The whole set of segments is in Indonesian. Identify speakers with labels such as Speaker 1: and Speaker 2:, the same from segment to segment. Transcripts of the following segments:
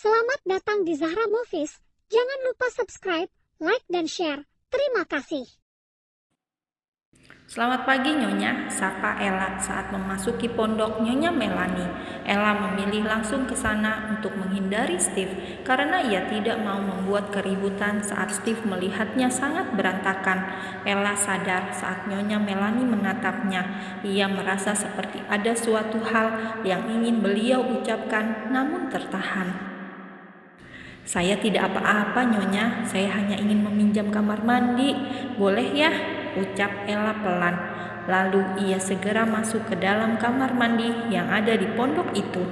Speaker 1: Selamat datang di Zahra Movies. Jangan lupa subscribe, like, dan share. Terima kasih.
Speaker 2: Selamat pagi Nyonya, sapa Ella saat memasuki pondok Nyonya Melanie. Ella memilih langsung ke sana untuk menghindari Steve karena ia tidak mau membuat keributan saat Steve melihatnya sangat berantakan. Ella sadar saat Nyonya Melanie menatapnya. Ia merasa seperti ada suatu hal yang ingin beliau ucapkan namun tertahan. Saya tidak apa-apa Nyonya, saya hanya ingin meminjam kamar mandi. Boleh ya? Ucap Ella pelan. Lalu ia segera masuk ke dalam kamar mandi yang ada di pondok itu.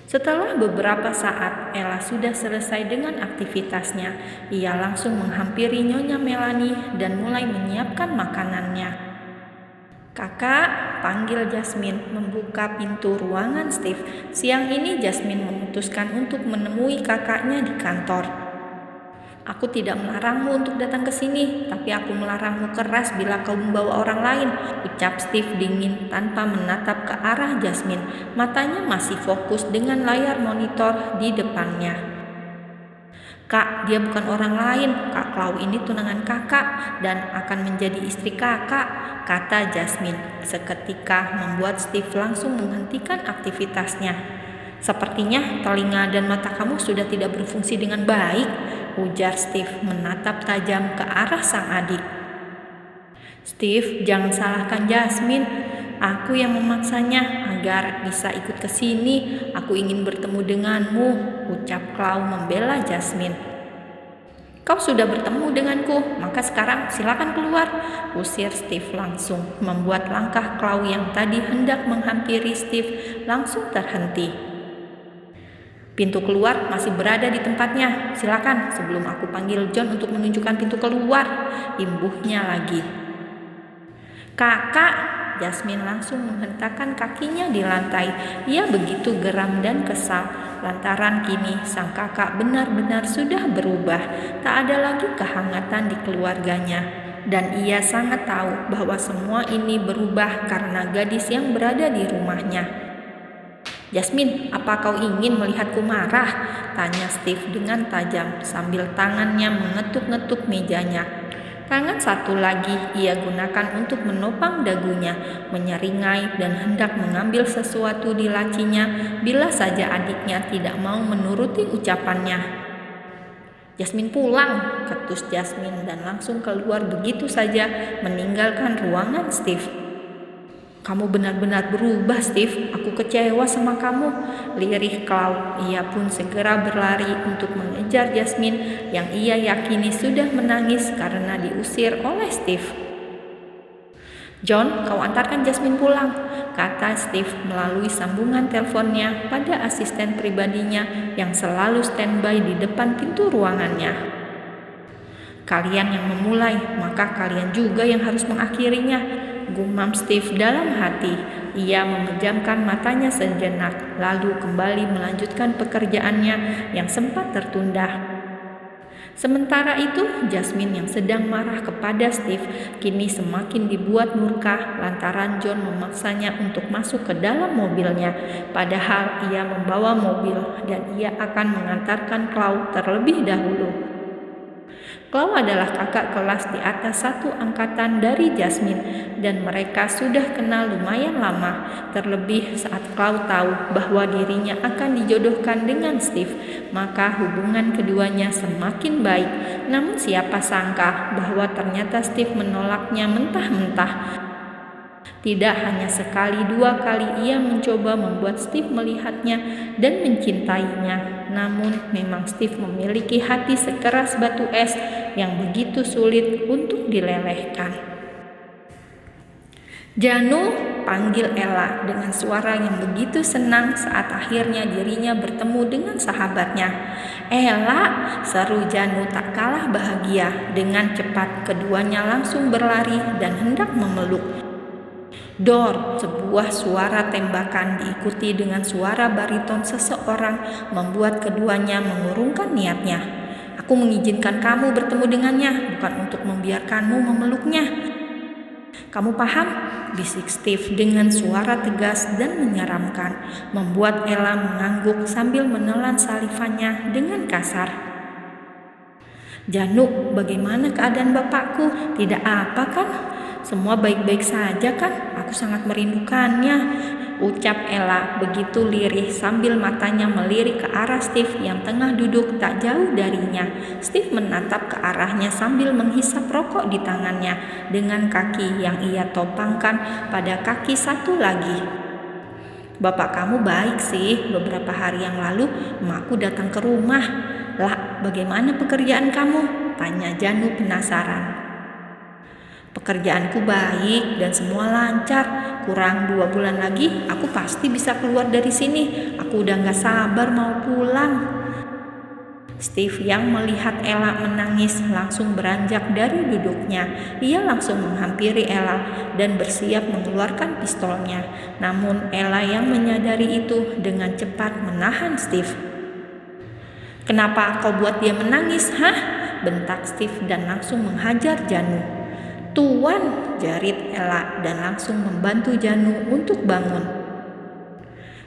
Speaker 2: Setelah beberapa saat Ella sudah selesai dengan aktivitasnya, ia langsung menghampiri Nyonya Melanie dan mulai menyiapkan makanannya. Kakak, panggil Jasmine membuka pintu ruangan Steve. Siang ini Jasmine memutuskan untuk menemui kakaknya di kantor. Aku tidak melarangmu untuk datang ke sini, tapi aku melarangmu keras bila kau membawa orang lain, ucap Steve dingin tanpa menatap ke arah Jasmine. Matanya masih fokus dengan layar monitor di depannya. Kak, dia bukan orang lain. Kak Klau ini tunangan kakak dan akan menjadi istri kakak, kata Jasmine. Seketika membuat Steve langsung menghentikan aktivitasnya. Sepertinya telinga dan mata kamu sudah tidak berfungsi dengan baik, ujar Steve menatap tajam ke arah sang adik. Steve, jangan salahkan Jasmine. Aku yang memaksanya agar bisa ikut ke sini. Aku ingin bertemu denganmu, ucap Klau membela Jasmine. Kau sudah bertemu denganku, maka sekarang silakan keluar, usir Steve langsung, membuat langkah Klau yang tadi hendak menghampiri Steve langsung terhenti. Pintu keluar masih berada di tempatnya. Silakan sebelum aku panggil John untuk menunjukkan pintu keluar, imbuhnya lagi. Kakak, Jasmine langsung menghentakkan kakinya di lantai. Ia begitu geram dan kesal lantaran kini sang kakak benar-benar sudah berubah. Tak ada lagi kehangatan di keluarganya. Dan ia sangat tahu bahwa semua ini berubah karena gadis yang berada di rumahnya. Jasmine, apa kau ingin melihatku marah? Tanya Steve dengan tajam sambil tangannya mengetuk-ngetuk mejanya. Tangan satu lagi ia gunakan untuk menopang dagunya, menyeringai dan hendak mengambil sesuatu di lacinya bila saja adiknya tidak mau menuruti ucapannya. Jasmine pulang, ketus Jasmine dan langsung keluar begitu saja meninggalkan ruangan Steve. Kamu benar-benar berubah Steve, aku kecewa sama kamu, lirih Klau. Ia pun segera berlari untuk mengejar Jasmine yang ia yakini sudah menangis karena diusir oleh Steve. John, kau antarkan Jasmine pulang, kata Steve melalui sambungan teleponnya pada asisten pribadinya yang selalu standby di depan pintu ruangannya. Kalian yang memulai, maka kalian juga yang harus mengakhirinya, gumam Steve dalam hati. Ia memejamkan matanya sejenak, lalu kembali melanjutkan pekerjaannya yang sempat tertunda. Sementara itu, Jasmine yang sedang marah kepada Steve kini semakin dibuat murka lantaran John memaksanya untuk masuk ke dalam mobilnya. Padahal ia membawa mobil dan ia akan mengantarkan Klau terlebih dahulu. Klau adalah kakak kelas di atas satu angkatan dari Jasmine dan mereka sudah kenal lumayan lama. Terlebih saat Klau tahu bahwa dirinya akan dijodohkan dengan Steve, maka hubungan keduanya semakin baik. Namun siapa sangka bahwa ternyata Steve menolaknya mentah-mentah. Tidak hanya sekali dua kali ia mencoba membuat Steve melihatnya dan mencintainya. Namun memang Steve memiliki hati sekeras batu es yang begitu sulit untuk dilelehkan. Janu, panggil Ella dengan suara yang begitu senang saat akhirnya dirinya bertemu dengan sahabatnya. Ella, seru Janu tak kalah bahagia. Dengan cepat keduanya langsung berlari dan hendak memeluk. Dor, sebuah suara tembakan diikuti dengan suara bariton seseorang membuat keduanya mengurungkan niatnya. Aku mengizinkan kamu bertemu dengannya, bukan untuk membiarkanmu memeluknya. Kamu paham? bisik Steve dengan suara tegas dan menyeramkan, membuat Ella mengangguk sambil menelan salivannya dengan kasar. "Janu, bagaimana keadaan bapakku? Tidak apa kan? Semua baik-baik saja kan? Aku sangat merindukannya," ucap Ella begitu lirih sambil matanya melirik ke arah Steve yang tengah duduk tak jauh darinya. Steve menatap ke arahnya sambil menghisap rokok di tangannya dengan kaki yang ia topangkan pada kaki satu lagi. "Bapak kamu baik sih. Beberapa hari yang lalu emakku datang ke rumah." "Lah, bagaimana pekerjaan kamu?" tanya Janu penasaran. "Pekerjaanku baik dan semua lancar. Kurang 2 bulan lagi aku pasti bisa keluar dari sini. Aku udah gak sabar mau pulang." Steve yang melihat Ella menangis langsung beranjak dari duduknya. Ia langsung menghampiri Ella dan bersiap mengeluarkan pistolnya. Namun Ella yang menyadari itu dengan cepat menahan Steve. "Kenapa kau buat dia menangis, hah?" bentak Steve dan langsung menghajar Janu. "Tuan," jerit Ella dan langsung membantu Janu untuk bangun.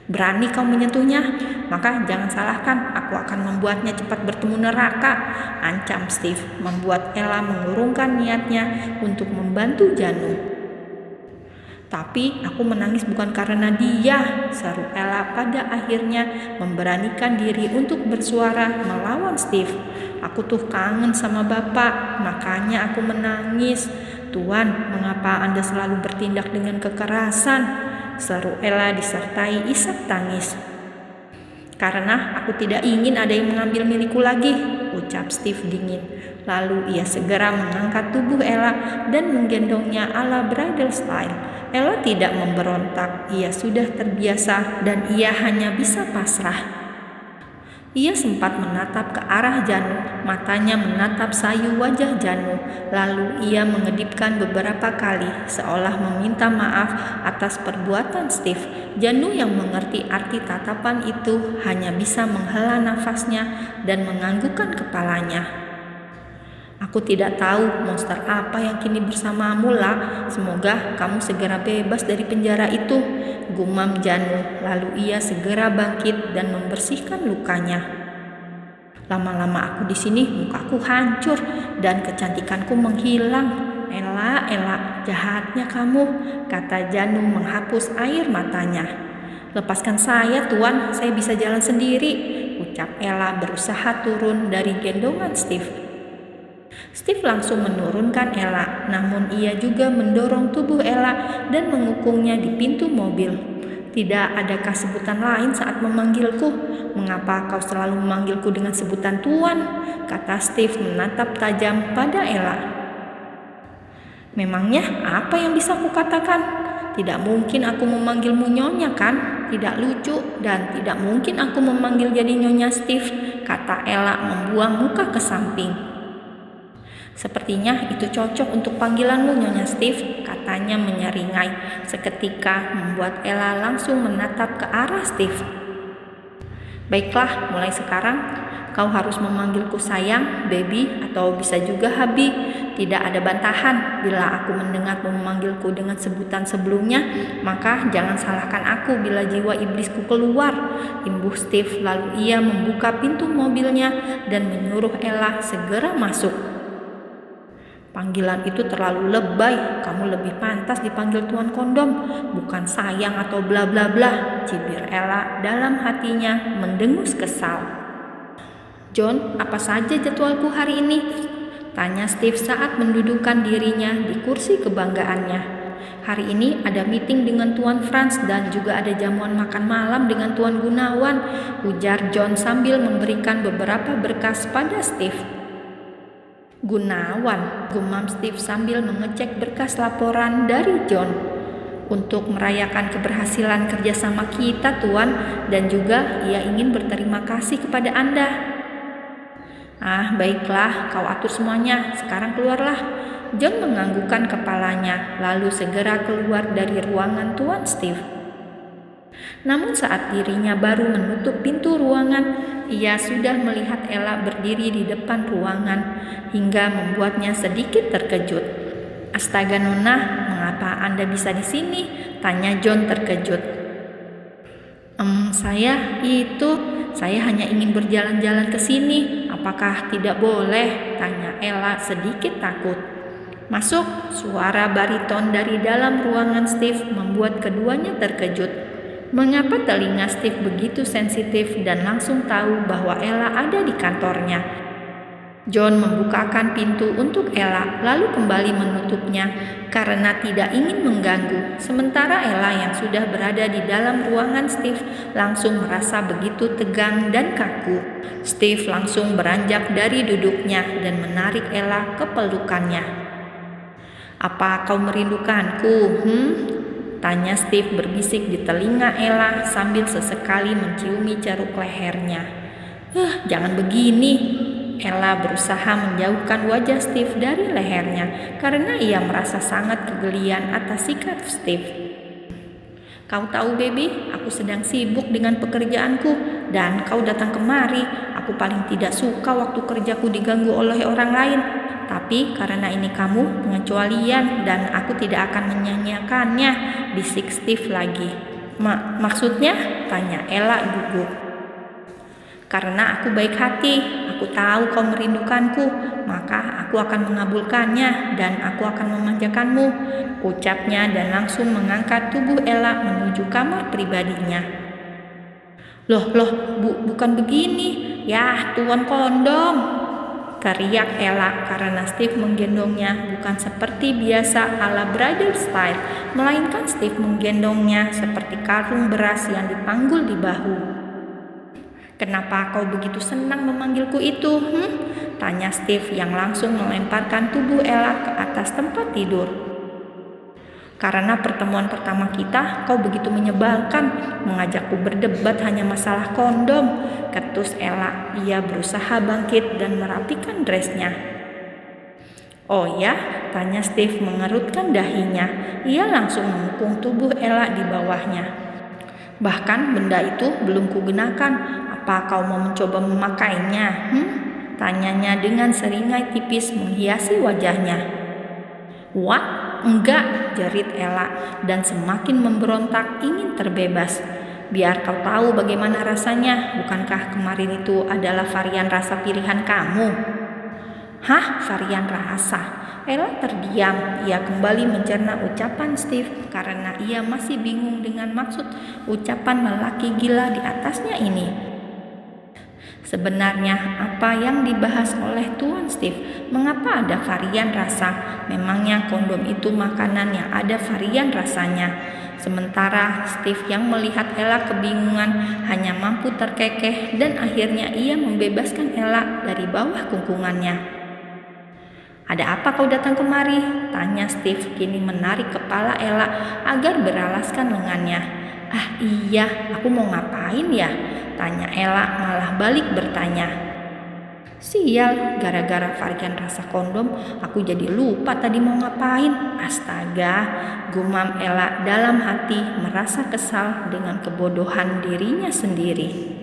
Speaker 2: "Berani kau menyentuhnya? Maka jangan salahkan, aku akan membuatnya cepat bertemu neraka," ancam Steve, membuat Ella mengurungkan niatnya untuk membantu Janu. "Tapi aku menangis bukan karena dia," seru Ella pada akhirnya memberanikan diri untuk bersuara melawan Steve. "Aku tuh kangen sama bapak, makanya aku menangis." "Tuan, mengapa Anda selalu bertindak dengan kekerasan?" seru Ella disertai isak tangis. "Karena aku tidak ingin ada yang mengambil milikku lagi," ucap Steve dingin. Lalu ia segera mengangkat tubuh Ella dan menggendongnya ala bridal style. Ella tidak memberontak, ia sudah terbiasa dan ia hanya bisa pasrah. Ia sempat menatap ke arah Janu, matanya menatap sayu wajah Janu, lalu ia mengedipkan beberapa kali seolah meminta maaf atas perbuatan Steve. Janu yang mengerti arti tatapan itu hanya bisa menghela nafasnya dan menganggukkan kepalanya. "Aku tidak tahu monster apa yang kini bersamamu, lah. Semoga kamu segera bebas dari penjara itu," gumam Janu. Lalu ia segera bangkit dan membersihkan lukanya. "Lama-lama aku di sini mukaku hancur dan kecantikanku menghilang. Ella, jahatnya kamu," kata Janu menghapus air matanya. "Lepaskan saya, Tuan, saya bisa jalan sendiri," ucap Ella berusaha turun dari gendongan Steve. Steve langsung menurunkan Ella, namun ia juga mendorong tubuh Ella dan mengukungnya di pintu mobil. "Tidak adakah sebutan lain saat memanggilku? Mengapa kau selalu memanggilku dengan sebutan Tuan?" kata Steve menatap tajam pada Ella. "Memangnya apa yang bisa kukatakan? Tidak mungkin aku memanggilmu Nyonya kan? Tidak lucu, dan tidak mungkin aku memanggil jadi Nyonya Steve," kata Ella membuang muka ke samping. "Sepertinya itu cocok untuk panggilanmu, Nyonya Steve," katanya menyeringai, seketika membuat Ella langsung menatap ke arah Steve. "Baiklah, mulai sekarang kau harus memanggilku sayang, baby, atau bisa juga hubby. Tidak ada bantahan. Bila aku mendengarmu memanggilku dengan sebutan sebelumnya, maka jangan salahkan aku bila jiwa iblisku keluar," imbuh Steve. Lalu ia membuka pintu mobilnya dan menyuruh Ella segera masuk. "Panggilan itu terlalu lebay. Kamu lebih pantas dipanggil Tuan Kondom, bukan sayang atau bla bla bla," cibir Ella dalam hatinya mendengus kesal. "John, apa saja jadwalku hari ini?" tanya Steve saat mendudukkan dirinya di kursi kebanggaannya. "Hari ini ada meeting dengan Tuan Franz dan juga ada jamuan makan malam dengan Tuan Gunawan," ujar John sambil memberikan beberapa berkas pada Steve. "Gunawan," gumam Steve sambil mengecek berkas laporan dari John. "Untuk merayakan keberhasilan kerjasama kita, Tuan, dan juga ia ingin berterima kasih kepada Anda." "Ah, baiklah, kau atur semuanya. Sekarang keluarlah." John menganggukkan kepalanya, lalu segera keluar dari ruangan Tuan Steve. Namun saat dirinya baru menutup pintu ruangan, ia sudah melihat Ella berdiri di depan ruangan hingga membuatnya sedikit terkejut. "Astaga Nona, mengapa Anda bisa di sini?" tanya John terkejut. Saya hanya ingin berjalan-jalan ke sini. Apakah tidak boleh?" tanya Ella sedikit takut. "Masuk," suara bariton dari dalam ruangan Steve membuat keduanya terkejut. Mengapa telinga Steve begitu sensitif dan langsung tahu bahwa Ella ada di kantornya? John membukakan pintu untuk Ella, lalu kembali menutupnya karena tidak ingin mengganggu. Sementara Ella yang sudah berada di dalam ruangan Steve langsung merasa begitu tegang dan kaku. Steve langsung beranjak dari duduknya dan menarik Ella ke pelukannya. "Apa kau merindukanku? Tanya Steve berbisik di telinga Ella sambil sesekali menciumi ceruk lehernya. Jangan begini." Ella berusaha menjauhkan wajah Steve dari lehernya karena ia merasa sangat kegelian atas sikap Steve. "Kau tahu, baby, aku sedang sibuk dengan pekerjaanku dan kau datang kemari. Aku paling tidak suka waktu kerjaku diganggu oleh orang lain. Tapi karena ini kamu pengecualian dan aku tidak akan menyanyiakannya," bisik Steve lagi. Maksudnya?" tanya Ella gugup. "Karena aku baik hati, aku tahu kau merindukanku, maka aku akan mengabulkannya dan aku akan memanjakanmu," ucapnya dan langsung mengangkat tubuh Ella menuju kamar pribadinya. Loh, bukan begini. "Yah, tuan kondom!" teriak Ella karena Steve menggendongnya bukan seperti biasa ala brother style, melainkan Steve menggendongnya seperti karung beras yang dipanggul di bahu. "Kenapa kau begitu senang memanggilku itu? Tanya Steve yang langsung melemparkan tubuh Ella ke atas tempat tidur. "Karena pertemuan pertama kita kau begitu menyebalkan, mengajakku berdebat hanya masalah kondom," ketus Ella. Ia berusaha bangkit dan merapikan dressnya. "Oh ya?" tanya Steve mengerutkan dahinya. Ia langsung mengepung tubuh Ella di bawahnya. "Bahkan benda itu belum kugunakan. Apa kau mau mencoba memakainya? Tanyanya dengan seringai tipis menghiasi wajahnya. "What? Enggak," jerit Ella dan semakin memberontak ingin terbebas. "Biar kau tahu bagaimana rasanya. Bukankah kemarin itu adalah varian rasa pilihan kamu?" "Hah? Varian rasa?" Ella terdiam. Ia kembali mencerna ucapan Steve karena ia masih bingung dengan maksud ucapan lelaki gila di atasnya ini. Sebenarnya apa yang dibahas oleh Tuan Steve? Mengapa ada varian rasa? Memangnya kondom itu makanan yang ada varian rasanya? Sementara Steve yang melihat Ella kebingungan hanya mampu terkekeh dan akhirnya ia membebaskan Ella dari bawah kungkungannya. "Ada apa kau datang kemari?" tanya Steve kini menarik kepala Ella agar beralaskan lengannya. Iya, aku mau ngapain ya?" tanya Ella malah balik bertanya. "Sial, gara-gara varian rasa kondom aku jadi lupa tadi mau ngapain. Astaga," gumam Ella dalam hati merasa kesal dengan kebodohan dirinya sendiri.